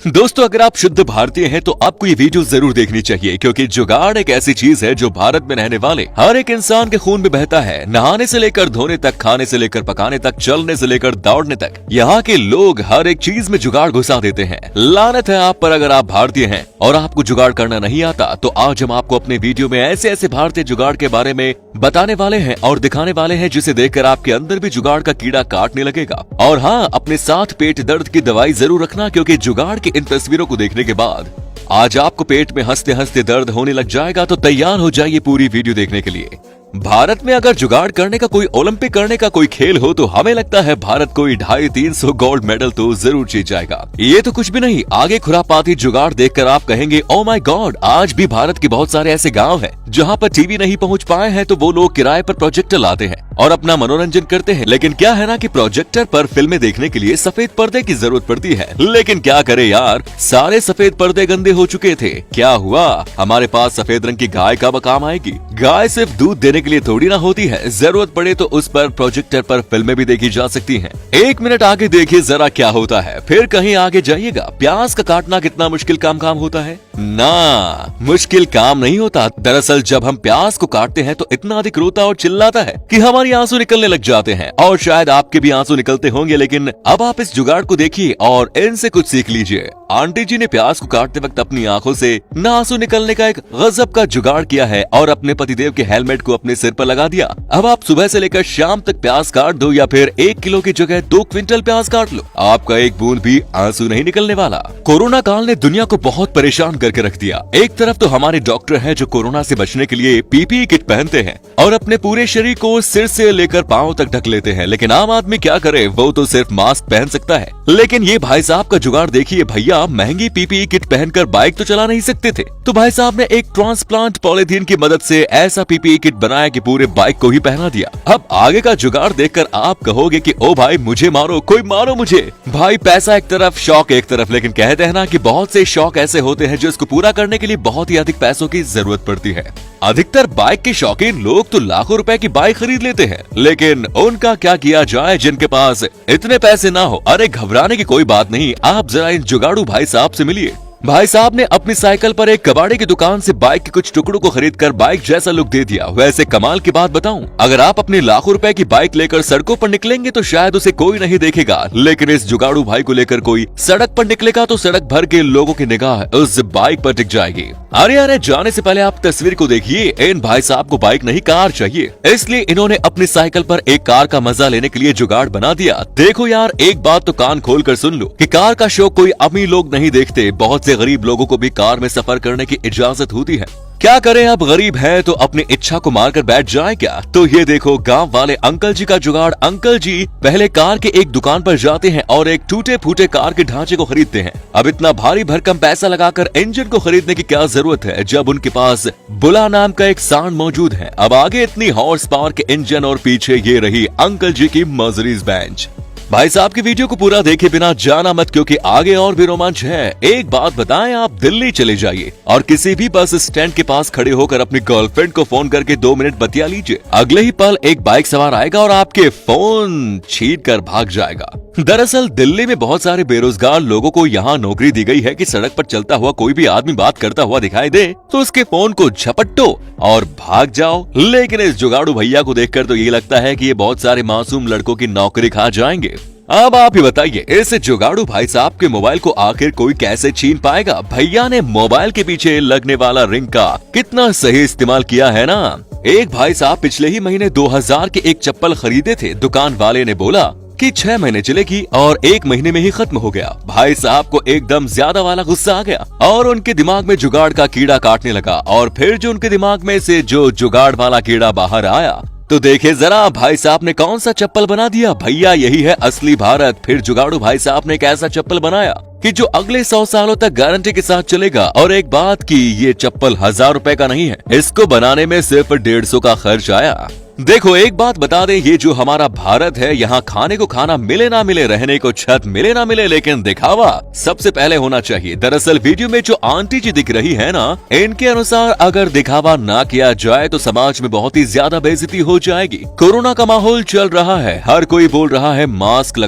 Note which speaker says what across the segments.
Speaker 1: दोस्तों, अगर आप शुद्ध भारतीय हैं तो आपको ये वीडियो जरूर देखनी चाहिए, क्योंकि जुगाड़ एक ऐसी चीज है जो भारत में रहने वाले हर एक इंसान के खून में बहता है। नहाने से लेकर धोने तक, खाने से लेकर पकाने तक, चलने से लेकर दौड़ने तक, यहाँ के लोग हर एक चीज में जुगाड़ घुसा देते हैं। लानत है आप पर अगर आप भारतीय हैं और आपको जुगाड़ करना नहीं आता। तो आज हम आपको अपने वीडियो में ऐसे ऐसे भारतीय जुगाड़ के बारे में बताने वाले हैं और दिखाने वाले हैं, जिसे देखकर आपके अंदर भी जुगाड़ का कीड़ा काटने लगेगा। और हाँ, अपने साथ पेट दर्द की दवाई जरूर रखना, क्योंकि जुगाड़ की इन तस्वीरों को देखने के बाद आज आपको पेट में हंसते हंसते दर्द होने लग जाएगा। तो तैयार हो जाइए पूरी वीडियो देखने के लिए। भारत में अगर जुगाड़ करने का कोई ओलंपिक करने का कोई खेल हो तो हमें लगता है भारत कोई 250-300 गोल्ड मेडल तो जरूर जीत जाएगा। ये तो कुछ भी नहीं, आगे खुरापाती जुगाड़ देखकर आप कहेंगे ओ माय गॉड। आज भी भारत के बहुत सारे ऐसे गांव हैं जहां पर टीवी नहीं पहुंच पाए हैं, तो वो लोग किराए पर प्रोजेक्टर लाते हैं और अपना मनोरंजन करते हैं। लेकिन क्या है ना कि प्रोजेक्टर पर फिल्में देखने के लिए सफेद पर्दे की जरूरत पड़ती है। लेकिन क्या करे यार, सारे सफेद पर्दे गंदे हो चुके थे। क्या हुआ, हमारे पास सफेद रंग की गाय कब काम आएगी। गाय सिर्फ दूध देने के लिए थोड़ी ना होती है, जरूरत पड़े तो उस पर प्रोजेक्टर पर फिल्में भी देखी जा सकती हैं। 1 मिनट आगे देखिए जरा क्या होता है, फिर कहीं आगे जाइएगा। प्याज का काटना कितना मुश्किल काम होता है ना, मुश्किल काम नहीं होता। दरअसल जब हम प्याज को काटते हैं तो इतना अधिक रोता और चिल्लाता है कि हमारी आंसू निकलने लग जाते हैं। और शायद आपके भी आंसू निकलते होंगे। लेकिन अब आप इस जुगाड़ को देखिए और इनसे कुछ सीख लीजिए। आंटी जी ने प्याज को काटते वक्त अपनी आंखों से न आंसू निकलने का एक गजब का जुगाड़ किया है और अपने पतिदेव के हेलमेट को अपने सिर पर लगा दिया। अब आप सुबह से लेकर शाम तक प्याज काट दो या फिर 1 किलो की जगह 2 क्विंटल प्याज काट लो, आपका एक बूंद भी आंसू नहीं निकलने वाला। कोरोना काल ने दुनिया को बहुत परेशान करके रख दिया। एक तरफ तो हमारे डॉक्टर हैं जो कोरोना से बचने के लिए पीपीई किट पहनते हैं और अपने पूरे शरीर को सिर से लेकर पांव तक ढक लेते हैं। लेकिन आम आदमी क्या करे, वो तो सिर्फ मास्क पहन सकता है। लेकिन ये भाई साहब का जुगाड़ देखिए। भैया महंगी पीपीई किट पहनकर बाइक तो चला नहीं सकते थे, तो भाई साहब ने एक ट्रांसप्लांट पॉलीथीन की मदद से ऐसा पीपीई किट बनाया कि पूरे बाइक को ही पहना दिया। अब आगे का जुगाड़ देखकर आप कहोगे कि ओ भाई मुझे मारो, कोई मारो मुझे। भाई पैसा एक तरफ, शौक एक तरफ। लेकिन कहते हैं ना कि बहुत से शौक ऐसे होते हैं जो इसको पूरा करने के लिए बहुत ही अधिक पैसों की जरूरत पड़ती है। अधिकतर बाइक के शौकीन लोग तो लाखों रुपए की बाइक खरीद लेते हैं, लेकिन उनका क्या किया जाए जिनके पास इतने पैसे ना हो। अरे घबराने की कोई बात नहीं, आप जरा इन जुगाड़ू भाई साहब से मिलिए। भाई साहब ने अपनी साइकिल पर एक कबाड़े की दुकान से बाइक के कुछ टुकड़ों को खरीदकर बाइक जैसा लुक दे दिया। वैसे कमाल की बात बताऊं, अगर आप अपने लाखों रुपए की बाइक लेकर सड़कों पर निकलेंगे तो शायद उसे कोई नहीं देखेगा, लेकिन इस जुगाड़ू भाई को लेकर कोई सड़क पर निकलेगा तो सड़क भर के लोगों की निगाह उस बाइक पर टिक जाएगी। अरे जाने से पहले आप तस्वीर को देखिए। इन भाई साहब को बाइक नहीं कार चाहिए, इसलिए इन्होंने अपनी साइकिल पर एक कार का मजा लेने के लिए जुगाड़ बना दिया। देखो यार, एक बात तो कान खोल कर सुन लो कि कार का शौक कोई अमीर लोग नहीं देखते, बहुत से गरीब लोगों को भी कार में सफर करने की इजाजत होती है। क्या करें, अब गरीब है तो अपनी इच्छा को मारकर बैठ जाए क्या। तो ये देखो गांव वाले अंकल जी का जुगाड़। अंकल जी पहले कार के एक दुकान पर जाते हैं और एक टूटे फूटे कार के ढांचे को खरीदते हैं। अब इतना भारी भरकम पैसा लगाकर इंजन को खरीदने की क्या जरूरत है जब उनके पास बुला नाम का एक सांड मौजूद है। अब आगे इतनी हॉर्स पावर के इंजन और पीछे ये रही अंकल जी की मर्सिडीज बेंच। भाई साहब की वीडियो को पूरा देखे बिना जाना मत, क्योंकि आगे और भी रोमांच है। एक बात बताएं, आप दिल्ली चले जाइए और किसी भी बस स्टैंड के पास खड़े होकर अपनी गर्लफ्रेंड को फोन करके 2 मिनट बतिया लीजिए। अगले ही पल एक बाइक सवार आएगा और आपके फोन छीन कर भाग जाएगा। दरअसल दिल्ली में बहुत सारे बेरोजगार लोगों को यहाँ नौकरी दी गई है कि सड़क पर चलता हुआ कोई भी आदमी बात करता हुआ दिखाई दे तो उसके फोन को झपट्टो और भाग जाओ। लेकिन इस जुगाड़ू भैया को देखकर तो ये लगता है कि ये बहुत सारे मासूम लड़कों की नौकरी खा जाएंगे। अब आप ही बताइए, इस जुगाड़ू भाई साहब के मोबाइल को आखिर कोई कैसे छीन पाएगा। भैया ने मोबाइल के पीछे लगने वाला रिंग का कितना सही इस्तेमाल किया है ना। एक भाई साहब पिछले ही महीने 2000 के एक चप्पल खरीदे थे। दुकान वाले ने बोला कि 6 महीने चलेगी और 1 महीने में ही खत्म हो गया। भाई साहब को एकदम ज्यादा वाला गुस्सा आ गया और उनके दिमाग में जुगाड़ का कीड़ा काटने लगा। और फिर जो उनके दिमाग में से जो जुगाड़ वाला कीड़ा बाहर आया तो देखे जरा भाई साहब ने कौन सा चप्पल बना दिया। भैया यही है असली भारत। फिर जुगाड़ू भाई साहब ने एक ऐसा चप्पल बनाया कि जो अगले 100 सालों तक गारंटी के साथ चलेगा। और एक बात की, ये चप्पल 1000 रुपए का नहीं है, इसको बनाने में सिर्फ 150 का खर्च आया। देखो एक बात बता दें, ये जो हमारा भारत है, यहाँ खाने को खाना मिले ना मिले, रहने को छत मिले ना मिले, लेकिन दिखावा सबसे पहले होना चाहिए। दरअसल वीडियो में जो आंटी जी दिख रही है ना, इनके अनुसार अगर दिखावा ना किया जाए तो समाज में बहुत ही ज्यादा बेइज्जती हो जाएगी। कोरोना का माहौल चल रहा है, हर कोई बोल रहा है मास्क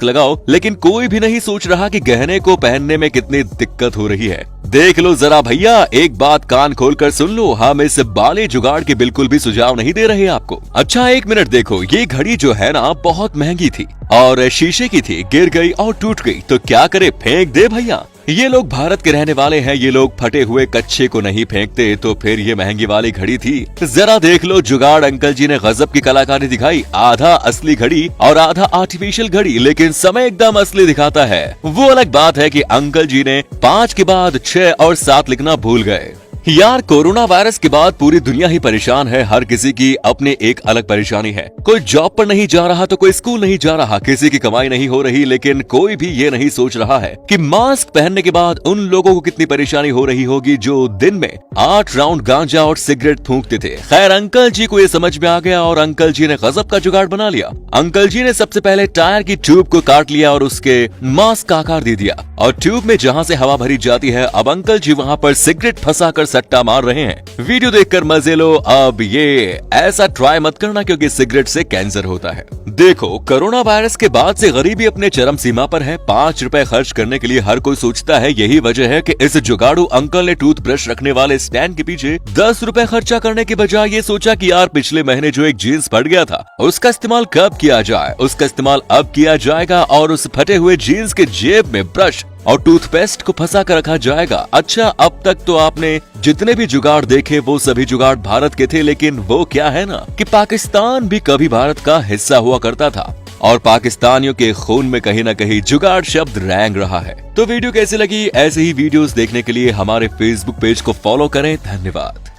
Speaker 1: लगाओ, लेकिन कोई भी नहीं सोच रहा कि गहने को पहनने में कितनी दिक्कत हो रही है। देख लो जरा भैया, एक बात कान खोलकर सुन लो, हम इस बाले जुगाड़ के बिल्कुल भी सुझाव नहीं दे रहे आपको। अच्छा एक मिनट देखो, ये घड़ी जो है ना बहुत महंगी थी और शीशे की थी, गिर गई और टूट गई तो क्या करे, फेंक दे भैया। ये लोग भारत के रहने वाले हैं, ये लोग फटे हुए कच्चे को नहीं फेंकते, तो फिर ये महंगी वाली घड़ी थी। जरा देख लो जुगाड़ अंकल जी ने गजब की कलाकारी दिखाई, आधा असली घड़ी और आधा आर्टिफिशियल घड़ी, लेकिन समय एकदम असली दिखाता है। वो अलग बात है कि अंकल जी ने 5 के बाद 6 और 7 लिखना भूल गए। यार कोरोना वायरस के बाद पूरी दुनिया ही परेशान है, हर किसी की अपनी एक अलग परेशानी है। कोई जॉब पर नहीं जा रहा तो कोई स्कूल नहीं जा रहा, किसी की कमाई नहीं हो रही, लेकिन कोई भी ये नहीं सोच रहा है कि मास्क पहनने के बाद उन लोगों को कितनी परेशानी हो रही होगी जो दिन में 8 राउंड गांजा और सिगरेट थूकते थे। खैर अंकल जी को ये समझ में आ गया और अंकल जी ने गजब का जुगाड़ बना लिया। अंकल जी ने सबसे पहले टायर की ट्यूब को काट लिया और उसके मास्क का आकार दे दिया, और ट्यूब में जहाँ से हवा भरी जाती है, अब अंकल जी वहाँ पर सिगरेट फंसा कर सट्टा मार रहे हैं। वीडियो देखकर मजे लो। अब ये ऐसा ट्राई मत करना क्योंकि सिगरेट से कैंसर होता है। देखो कोरोना वायरस के बाद से गरीबी अपने चरम सीमा पर है। 5 रुपए खर्च करने के लिए हर कोई सोचता है, यही वजह है कि इस जुगाड़ू अंकल ने टूथब्रश रखने वाले स्टैंड के पीछे 10 रुपए खर्चा करने के बजाय ये सोचा कि यार पिछले महीने जो एक जीन्स फट गया था उसका इस्तेमाल कब किया जाए, उसका इस्तेमाल अब किया जाएगा और उस फटे हुए जीन्स के जेब में ब्रश और टूथपेस्ट को फंसा कर रखा जाएगा। अच्छा अब तक तो आपने जितने भी जुगाड़ देखे वो सभी जुगाड़ भारत के थे, लेकिन वो क्या है ना कि पाकिस्तान भी कभी भारत का हिस्सा हुआ करता था और पाकिस्तानियों के खून में कहीं ना कहीं जुगाड़ शब्द रैंग रहा है। तो वीडियो कैसी लगी? ऐसे ही वीडियोस देखने के लिए हमारे फेसबुक पेज को फॉलो करें। धन्यवाद।